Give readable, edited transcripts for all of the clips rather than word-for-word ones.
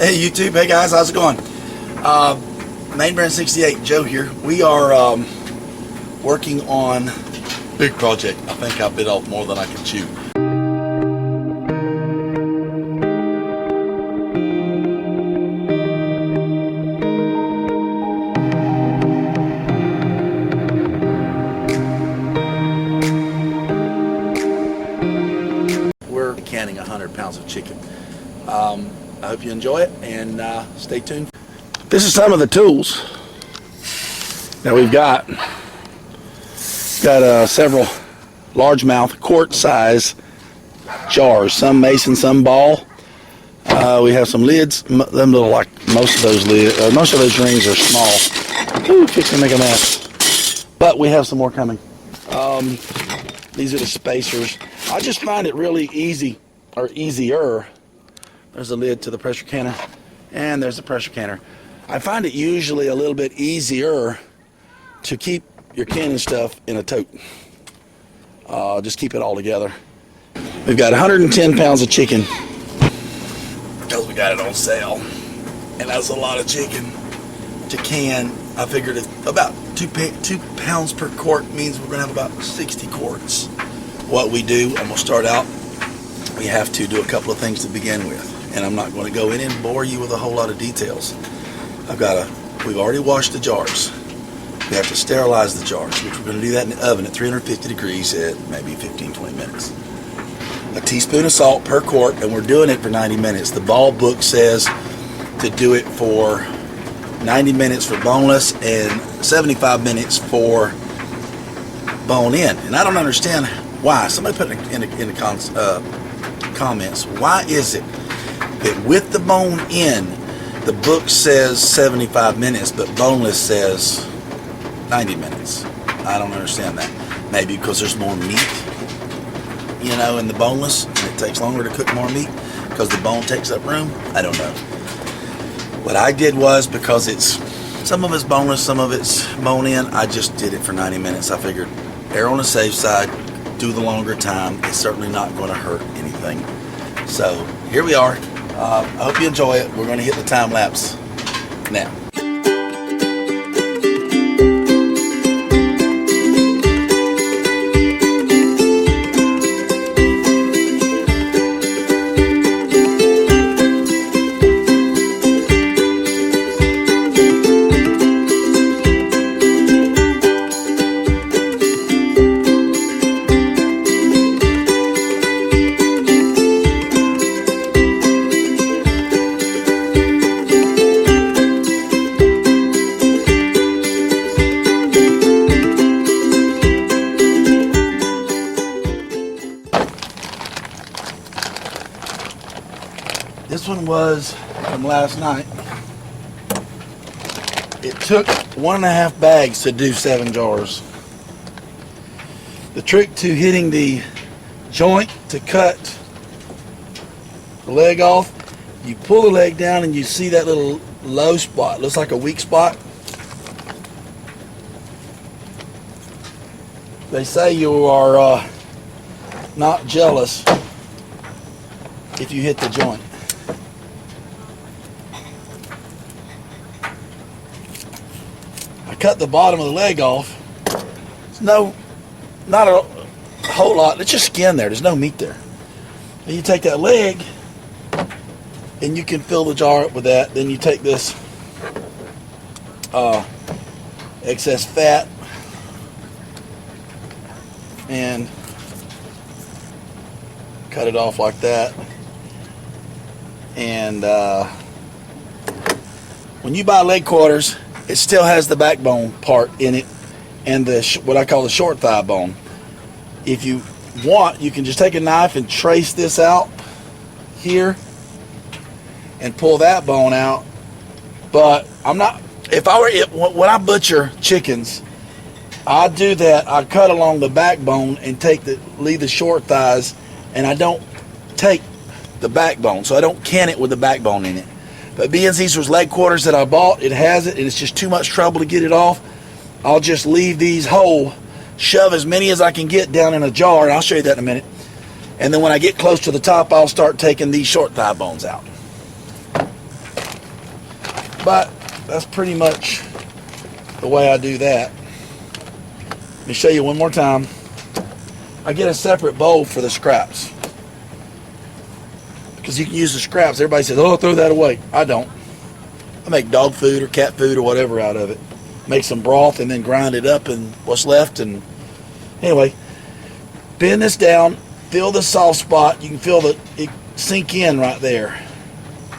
Hey YouTube, hey guys, how's it going? Main Brand 68, Joe here. We are working on a big project. I think I bit off more than I can chew. We're canning 100 pounds of chicken. I hope you enjoy it, and stay tuned. This is some of the tools that we've got. Got several largemouth quart size jars, some mason, some ball. We have some lids. Them little, like most of those lids, most of those rings are small. Ooh, fixing to make a mess. But we have some more coming. These are the spacers. I just find it really easy, or easier. There's a lid to the pressure canner, and there's the pressure canner. I find it usually a little bit easier to keep your canning stuff in a tote. Just keep it all together. We've got 110 pounds of chicken because we got it on sale, and that's a lot of chicken to can. I figured about 2 pounds per quart means we're gonna have about 60 quarts. What we do, I'm gonna start out, we have to do a couple of things to begin with, and I'm not going to go in and bore you with a whole lot of details. We've already washed the jars. We have to sterilize the jars, which we're going to do that in the oven at 350 degrees at maybe 15-20 minutes. A teaspoon of salt per quart, and we're doing it for 90 minutes. The ball book says to do it for 90 minutes for boneless and 75 minutes for bone-in. And I don't understand why. Somebody put it in the comments. Why is it that with the bone-in, the book says 75 minutes, but boneless says 90 minutes? I don't understand that. Maybe because there's more meat, you know, in the boneless, and it takes longer to cook more meat because the bone takes up room. I don't know. What I did was, because some of it's boneless, some of it's bone-in, I just did it for 90 minutes. I figured, err on the safe side, do the longer time. It's certainly not going to hurt anything. So here we are. I hope you enjoy it. We're going to hit the time lapse now. This one was from last night. It took 1.5 bags to do 7 jars. The trick to hitting the joint to cut the leg off, you pull the leg down and you see that little low spot. Looks like a weak spot. They say you are not jealous if you hit the joint. I cut the bottom of the leg off. There's not a whole lot. It's just skin there. There's no meat there. Then you take that leg and you can fill the jar up with that. Then you take this excess fat and cut it off like that. And when you buy leg quarters, it still has the backbone part in it and what I call the short thigh bone. If you want, you can just take a knife and trace this out here and pull that bone out. But I'm not, when I butcher chickens, I do that. I cut along the backbone and leave the short thighs, and I don't take the backbone, so I don't can it with the backbone in it. But being these was leg quarters that I bought, it has it, and it's just too much trouble to get it off. I'll just leave these whole, shove as many as I can get down in a jar, and I'll show you that in a minute. And then when I get close to the top, I'll start taking these short thigh bones out. But that's pretty much the way I do that. Let me show you one more time. I get a separate bowl for the scraps, because you can use the scraps. Everybody says, oh, throw that away. I don't. I make dog food or cat food or whatever out of it. Make some broth and then grind it up and what's left. And anyway, bend this down, feel the soft spot. You can feel it sink in right there.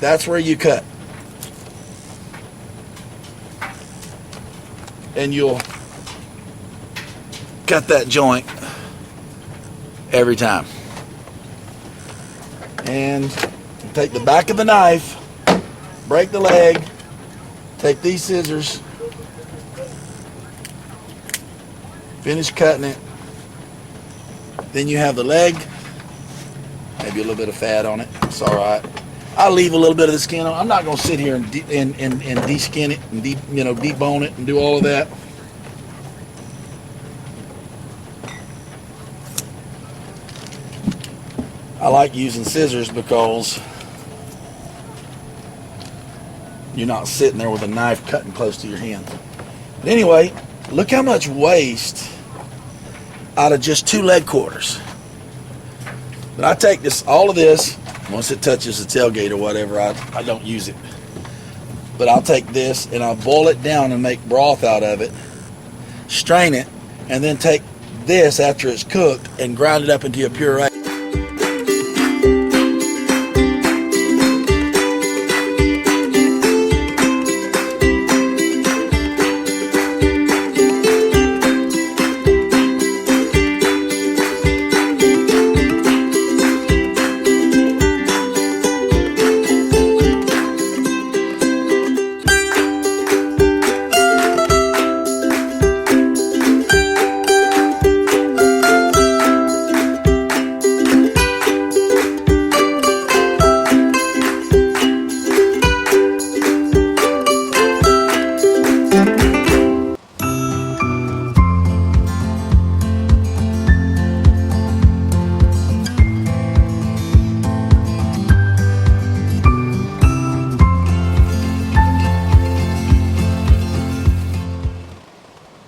That's where you cut. And you'll cut that joint every time. And take the back of the knife, break the leg, take these scissors, finish cutting it. Then you have the leg, maybe a little bit of fat on it. It's all right. I'll leave a little bit of the skin on. I'm not going to sit here and de-skin it and debone it and do all of that. I like using scissors because you're not sitting there with a knife cutting close to your hand. But anyway, look how much waste out of just 2 leg quarters. But I take all of this, once it touches the tailgate or whatever, I don't use it. But I'll take this and I'll boil it down and make broth out of it, strain it, and then take this after it's cooked and grind it up into a puree.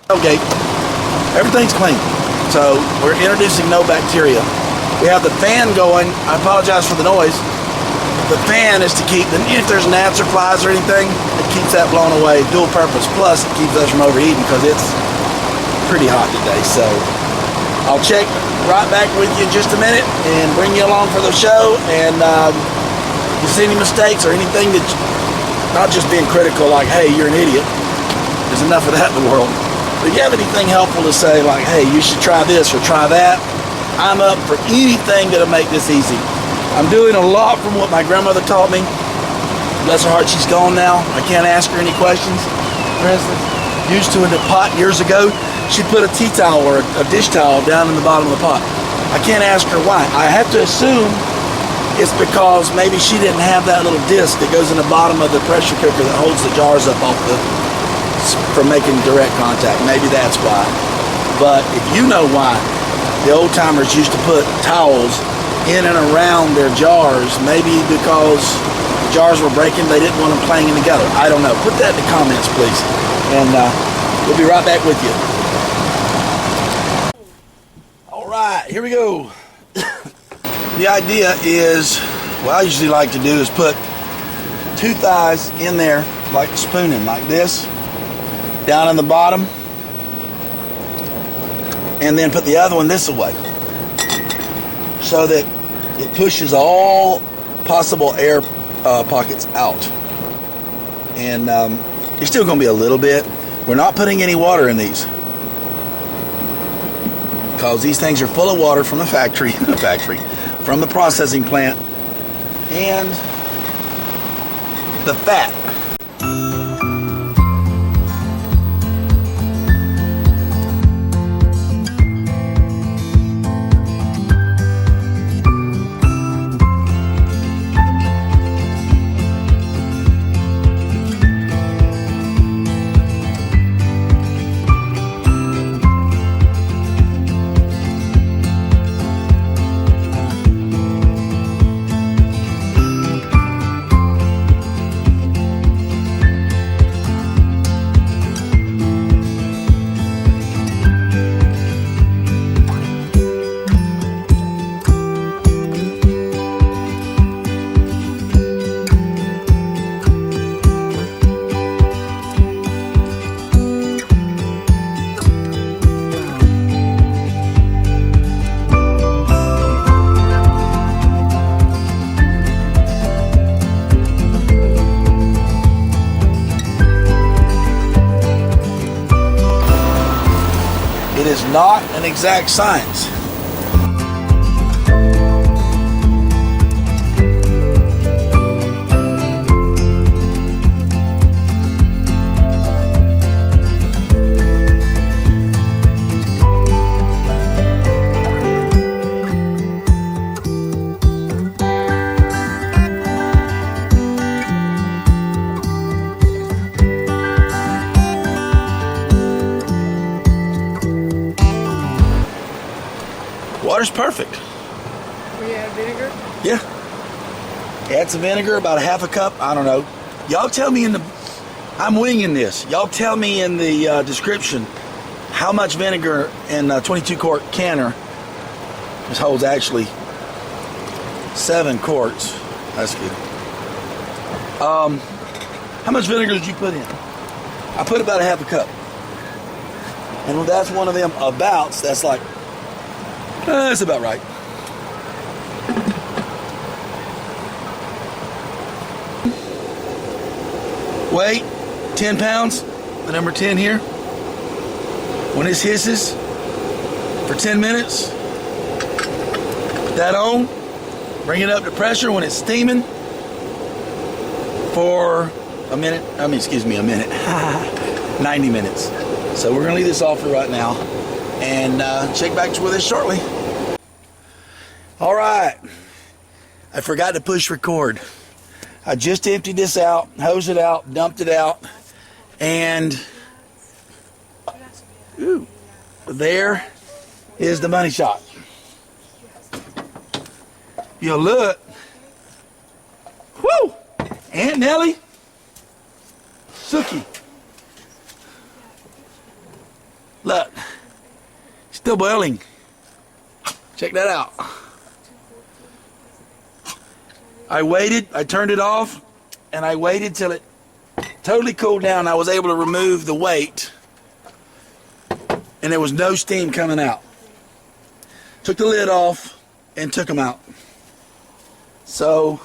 Tailgate, everything's clean. So we're introducing no bacteria. We have the fan going. I apologize for the noise. The fan is to keep, if there's gnats or flies or anything, it keeps that blown away, dual purpose. Plus, it keeps us from overheating because it's pretty hot today. So I'll check right back with you in just a minute and bring you along for the show. And if you see any mistakes or anything that, not just being critical like, hey, you're an idiot. There's enough of that in the world. But if you have anything helpful to say, like, hey, you should try this or try that, I'm up for anything that'll make this easy. I'm doing a lot from what my grandmother taught me. Bless her heart, she's gone now. I can't ask her any questions. For instance, used to in the pot years ago, she'd put a tea towel or a dish towel down in the bottom of the pot. I can't ask her why. I have to assume it's because maybe she didn't have that little disc that goes in the bottom of the pressure cooker that holds the jars up off from making direct contact. Maybe that's why. But if you know why the old timers used to put towels in and around their jars, maybe because the jars were breaking, they didn't want them clanging together. I don't know. Put that in the comments, please. And we'll be right back with you. All right, here we go. The idea is, what I usually like to do is put 2 thighs in there, like spooning, like this, down in the bottom, and then put the other one this way, so that it pushes all possible air pockets out. And there's still going to be a little bit. We're not putting any water in these, because these things are full of water from the factory, from the processing plant, and the fat. not an exact science. Water's perfect. We add vinegar? Yeah. Add some vinegar, about a half a cup. I don't know. Y'all tell me I'm winging this. Y'all tell me in the description how much vinegar in a 22 quart canner. This holds actually 7 quarts. That's good. How much vinegar did you put in? I put about a half a cup. And that's one of them abouts. That's like, that's about right. Weight, 10 pounds, the number 10 here. When this hisses for 10 minutes, put that on, bring it up to pressure when it's steaming for a minute, a minute, 90 minutes. So we're gonna leave this off for right now and check back with us shortly. All right, I forgot to push record. I just emptied this out, hosed it out, dumped it out, and ooh, there is the money shot. You look, whoo, Aunt Nellie, Sookie, look, still boiling. Check that out. I waited, I turned it off, and I waited till it totally cooled down. I was able to remove the weight, and there was no steam coming out. Took the lid off and took them out. So,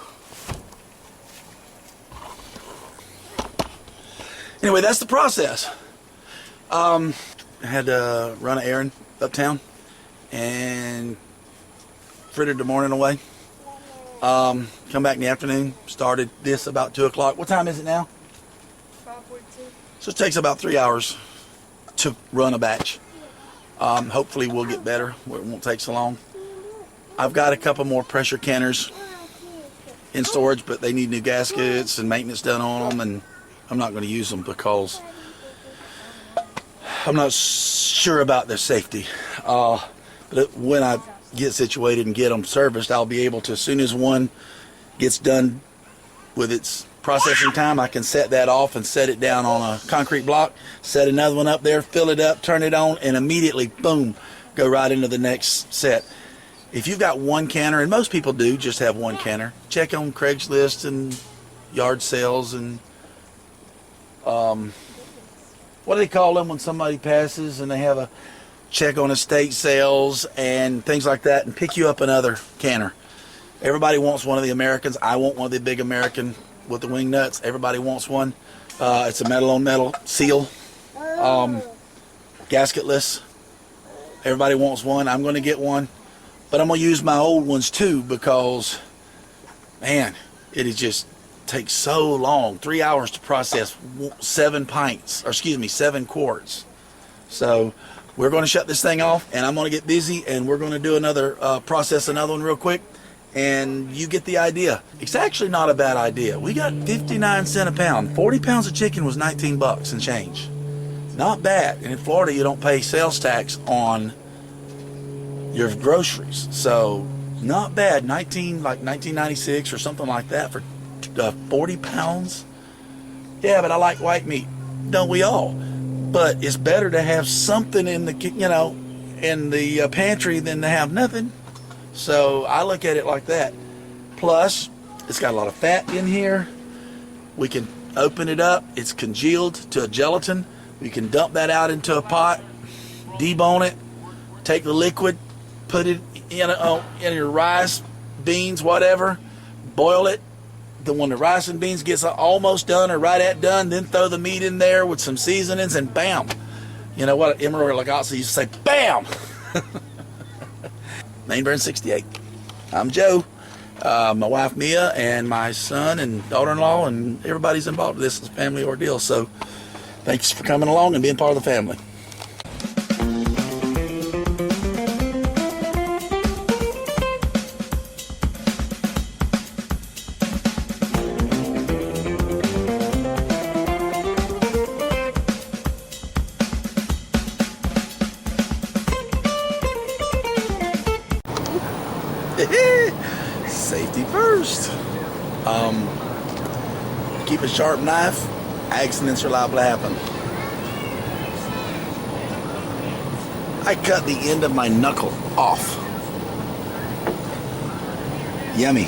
anyway, that's the process. I had to run an errand uptown and frittered the morning away. Come back in the afternoon, started this about 2 o'clock. What time is it now? 5:42. So it takes about 3 hours to run a batch. Hopefully we'll get better where it won't take so long. I've got a couple more pressure canners in storage, but they need new gaskets and maintenance done on them, and I'm not going to use them because I'm not sure about their safety. But when I get situated and get them serviced, I'll be able to, as soon as one gets done with its processing time, I can set that off and set it down on a concrete block, set another one up there, fill it up, turn it on, and immediately, boom, go right into the next set. If you've got one canner, and most people do just have one canner, check on Craigslist and yard sales and what do they call them when somebody passes and they have a check on estate sales and things like that, and pick you up another canner. Everybody wants one of the Americans. I want one of the big American with the wing nuts. Everybody wants one. It's a metal on metal seal, gasketless. Everybody wants one. I'm going to get one, but I'm going to use my old ones too because, man, it just takes so long. 3 hours to process 7 quarts. So we're going to shut this thing off, and I'm going to get busy, and we're going to do another process another one real quick, and you get the idea. It's actually not a bad idea. We got 59 cents a pound. 40 pounds of chicken was 19 bucks and change. Not bad. And in Florida, you don't pay sales tax on your groceries, so not bad. Like 1996 or something like that for 40 pounds. Yeah, but I like white meat. Don't we all? But it's better to have something in the pantry than to have nothing. So I look at it like that. Plus, it's got a lot of fat in here. We can open it up. It's congealed to a gelatin. We can dump that out into a pot, debone it, take the liquid, put it in your rice, beans, whatever, boil it. Then when the rice and beans gets almost done or right at done, then throw the meat in there with some seasonings, and bam, You know what? Emerald Lagasse used to say, BAM! Mainburn 68. I'm Joe. My wife Mia and my son and daughter-in-law and everybody's involved in this. It's a family ordeal. So thanks for coming along and being part of the family. Safety first. Keep a sharp knife. Accidents are liable to happen. I cut the end of my knuckle off. Yummy.